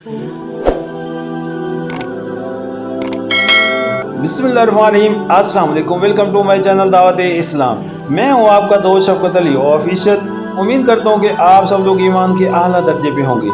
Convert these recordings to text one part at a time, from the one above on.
बिस्मिल्लाहिर्रहमानिर्रहीम। अस्सलाम वालेकुम। वेलकम टू माय चैनल दावत इस्लाम। मैं हूं आपका दोस्त शफकत अली ऑफिशियल। उम्मीद करता हूं कि आप सब लोग ईमान के आला दर्जे पे होंगे।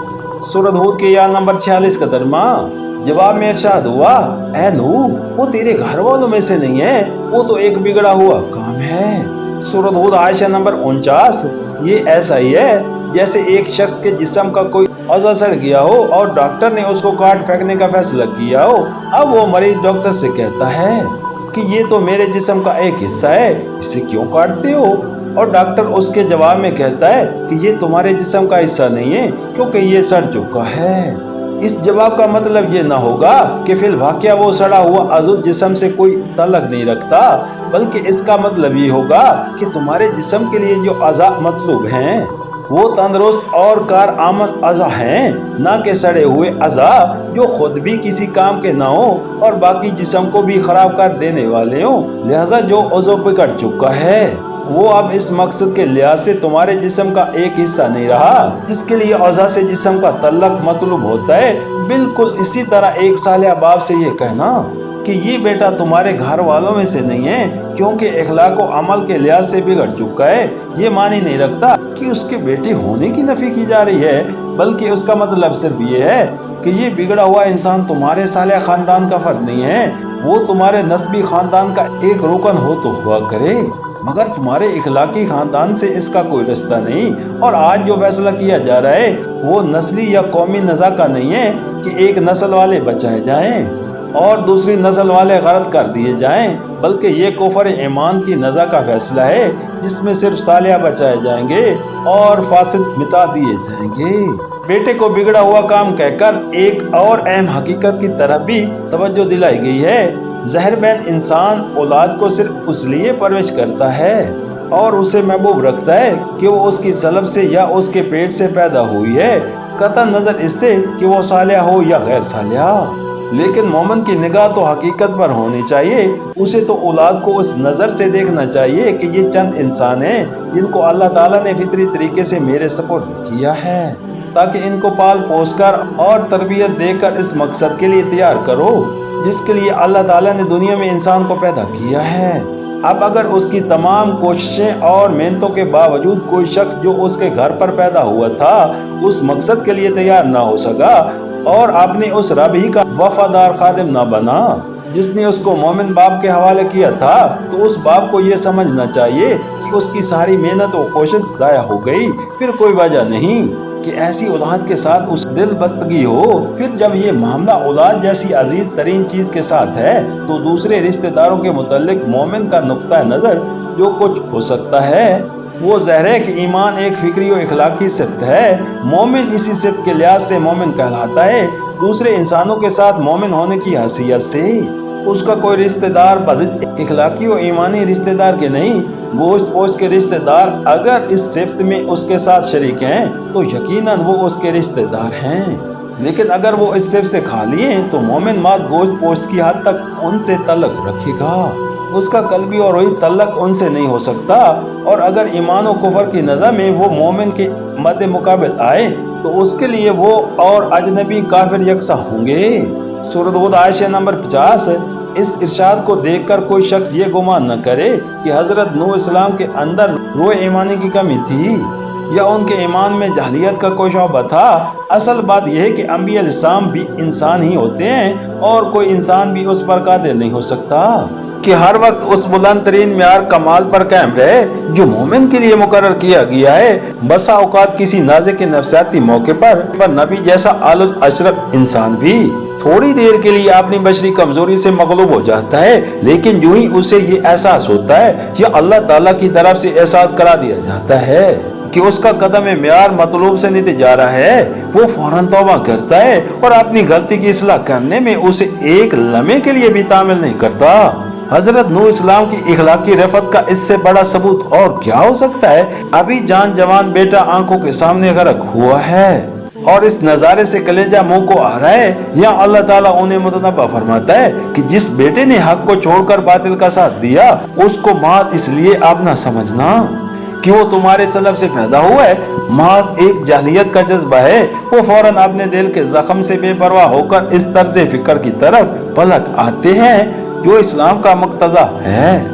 सूरत हूद के या नंबर 46 का दरमा जवाब में इरशाद हुआ, ऐ नूह, वो तेरे घर वालों में से नहीं है, वो तो एक बिगड़ा हुआ काम है। सूरत हूद आयशा नंबर 49। ये ऐसा ही है जैसे एक शख्स के जिस्म का कोई अज़ा सड़ गया हो और डॉक्टर ने उसको काट फेंकने का फैसला किया हो। अब वो मरीज डॉक्टर से कहता है कि ये तो मेरे जिस्म का एक हिस्सा है, इसे क्यों काटते हो? और डॉक्टर उसके जवाब में कहता है कि ये तुम्हारे जिस्म का हिस्सा नहीं है क्योंकि ये सड़ चुका है। इस जवाब का मतलब ये ना होगा कि फिल वाक़या वो सड़ा हुआ अज़ू जिस्म से कोई ताल्लुक़ नहीं रखता, बल्कि इसका मतलब ये होगा कि तुम्हारे जिस्म के लिए जो अज़ा मतलूब हैं वो तंदुरुस्त और कारआमद अज़ा हैं, ना कि सड़े हुए अज़ा जो खुद भी किसी काम के ना हो और बाकी जिस्म को भी खराब कर देने वाले हो। लिहाजा जो अज़ू बिगड़ चुका है वो अब इस मकसद के लिहाज से तुम्हारे जिस्म का एक हिस्सा नहीं रहा जिसके लिए अज़ा से जिस्म का तल्लक मतलूब होता है। बिल्कुल इसी तरह एक सालिया बाप से ये कहना कि ये बेटा तुम्हारे घर वालों में से नहीं है क्योंकि अखलाक व अमल के लिहाज से बिगड़ चुका है, ये मानी नहीं रखता कि उसके बेटे होने की नफी की जा रही है, बल्कि उसका मतलब सिर्फ ये है कि ये बिगड़ा हुआ इंसान तुम्हारे सालिया खानदान का फर्द नहीं है, वो तुम्हारे नस्बी खानदान का एक रुकन हो तो हुआ करे, मगर तुम्हारे इखलाकी खानदान से इसका कोई रिश्ता नहीं। और आज जो फैसला किया जा रहा है वो नस्ली या कौमी नज़ा का नहीं है कि एक नस्ल वाले बचाए जाएं और दूसरी नस्ल वाले गलत कर दिए जाएं, बल्कि ये कुफर ईमान की नज़ा का फैसला है जिसमें सिर्फ सालिया बचाए जाएंगे और फासिद मिटा दिए जाएंगे। बेटे को बिगड़ा हुआ काम कहकर एक और अहम हकीकत की तरफ भी तवज्जो दिलाई गई है। ज़हरबैन इंसान औलाद को सिर्फ उस लिए परवरिश करता है और उसे महबूब रखता है कि वो उसकी सलब से या उसके पेट से पैदा हुई है, कतई नज़र इससे कि वो सालिया हो या गैर सालिया। लेकिन मोमिन की निगाह तो हकीकत पर होनी चाहिए। उसे तो औलाद को उस नज़र से देखना चाहिए कि ये चंद इंसान हैं जिनको अल्लाह ताला ने फितरी तरीके से मेरे सपोर्ट किया है, ताकि इनको पाल पोस कर और तरबियत देकर इस मकसद के लिए तैयार करो जिसके लिए अल्लाह ताला ने दुनिया में इंसान को पैदा किया है। अब अगर उसकी तमाम कोशिशें और मेहनतों के बावजूद कोई शख्स जो उसके घर पर पैदा हुआ था उस मकसद के लिए तैयार ना हो सका और आपने उस रब ही का वफादार खादिम ना बना जिसने उसको मोमिन बाप के हवाले किया था, तो उस बाप को ये समझना चाहिए कि उसकी सारी मेहनत और कोशिश ज़ाया हो गई। फिर कोई वजह नहीं कि ऐसी औलाद के साथ उस दिल बस्तगी हो। फिर जब ये मामला औलाद जैसी अजीज तरीन चीज के साथ है तो दूसरे रिश्तेदारों के मुतालिक मोमिन का नुक्ता नज़र जो कुछ हो सकता है वो ज़ाहिर है कि ईमान एक फिक्री और इखलाकी सिफ्त है। मोमिन इसी सिफ्त के लिहाज से मोमिन कहलाता है। दूसरे इंसानों के साथ मोमिन होने की हैसियत से उसका कोई रिश्तेदार बज़िद इखलाकी और ईमानी रिश्तेदार के नहीं, गोश्त पोश्त के रिश्तेदार अगर इस सिफ्त में उसके साथ शरीक हैं तो यकीनन वो उसके रिश्तेदार हैं। लेकिन अगर वो इस सिफ्त से खाली हैं तो मोमिन माज गोश्त पोश्त की हद तक उनसे तल्लुक़ रखेगा, उसका कल्बी और रूही तल्लुक़ उनसे नहीं हो सकता। और अगर ईमान और कुफर की नज़र में वो मोमिन के मद्दे मुकाबिल आए तो उसके लिए वो और अजनबी काफिर यकसा होंगे। सूरत हूद आयशा नंबर 50। इस इरशाद को देखकर कोई शख्स ये गुमान न करे कि हज़रत नूह इस्लाम के अंदर रूह ईमानी की कमी थी या उनके ईमान में जहलियत का कोई शौबा था। असल बात यह है कि अंबिया अलैहिस्सलाम भी इंसान ही होते हैं और कोई इंसान भी उस पर कादिर नहीं हो सकता कि हर वक्त उस बुलंद तरीन म्यार कमाल पर कायम रहे जो मोमिन के लिए मुकर्रर किया गया है। बसा औकात किसी नाज़िक नफ्सियाती मौके पर नबी जैसा आलुल अशरफ इंसान भी थोड़ी देर के लिए अपनी बशरी कमजोरी से मगलूब हो जाता है, लेकिन यूं ही उसे ये एहसास होता है या अल्लाह ताला की तरफ से एहसास करा दिया जाता है कि उसका कदम म्यार मतलूब से नीचे जा रहा है, वो फौरन तौबा करता है और अपनी गलती की इस्लाह करने में उसे एक लम्हे के लिए भी तामिल नहीं करता। हजरत नूह इस्लाम की इखलाकी रफ़त का इससे बड़ा सबूत और क्या हो सकता है। अभी जान जवान बेटा आंखों के सामने गर्क हुआ है और इस नज़ारे से कलेजा मुंह को आ रहा है। या अल्लाह ताला उन्हें मुतनब्बा फरमाता है कि जिस बेटे ने हक को छोड़कर बातिल का साथ दिया उसको मात इसलिए आप ना समझना کہ وہ تمہارے سلب سے پیدا ہوا ہے، محض ایک جاہلیت کا جذبہ ہے۔ وہ فوراً اپنے دل کے زخم سے بے پرواہ ہو کر اس طرز فکر کی طرف پلٹ آتے ہیں جو اسلام کا مقتضی ہے۔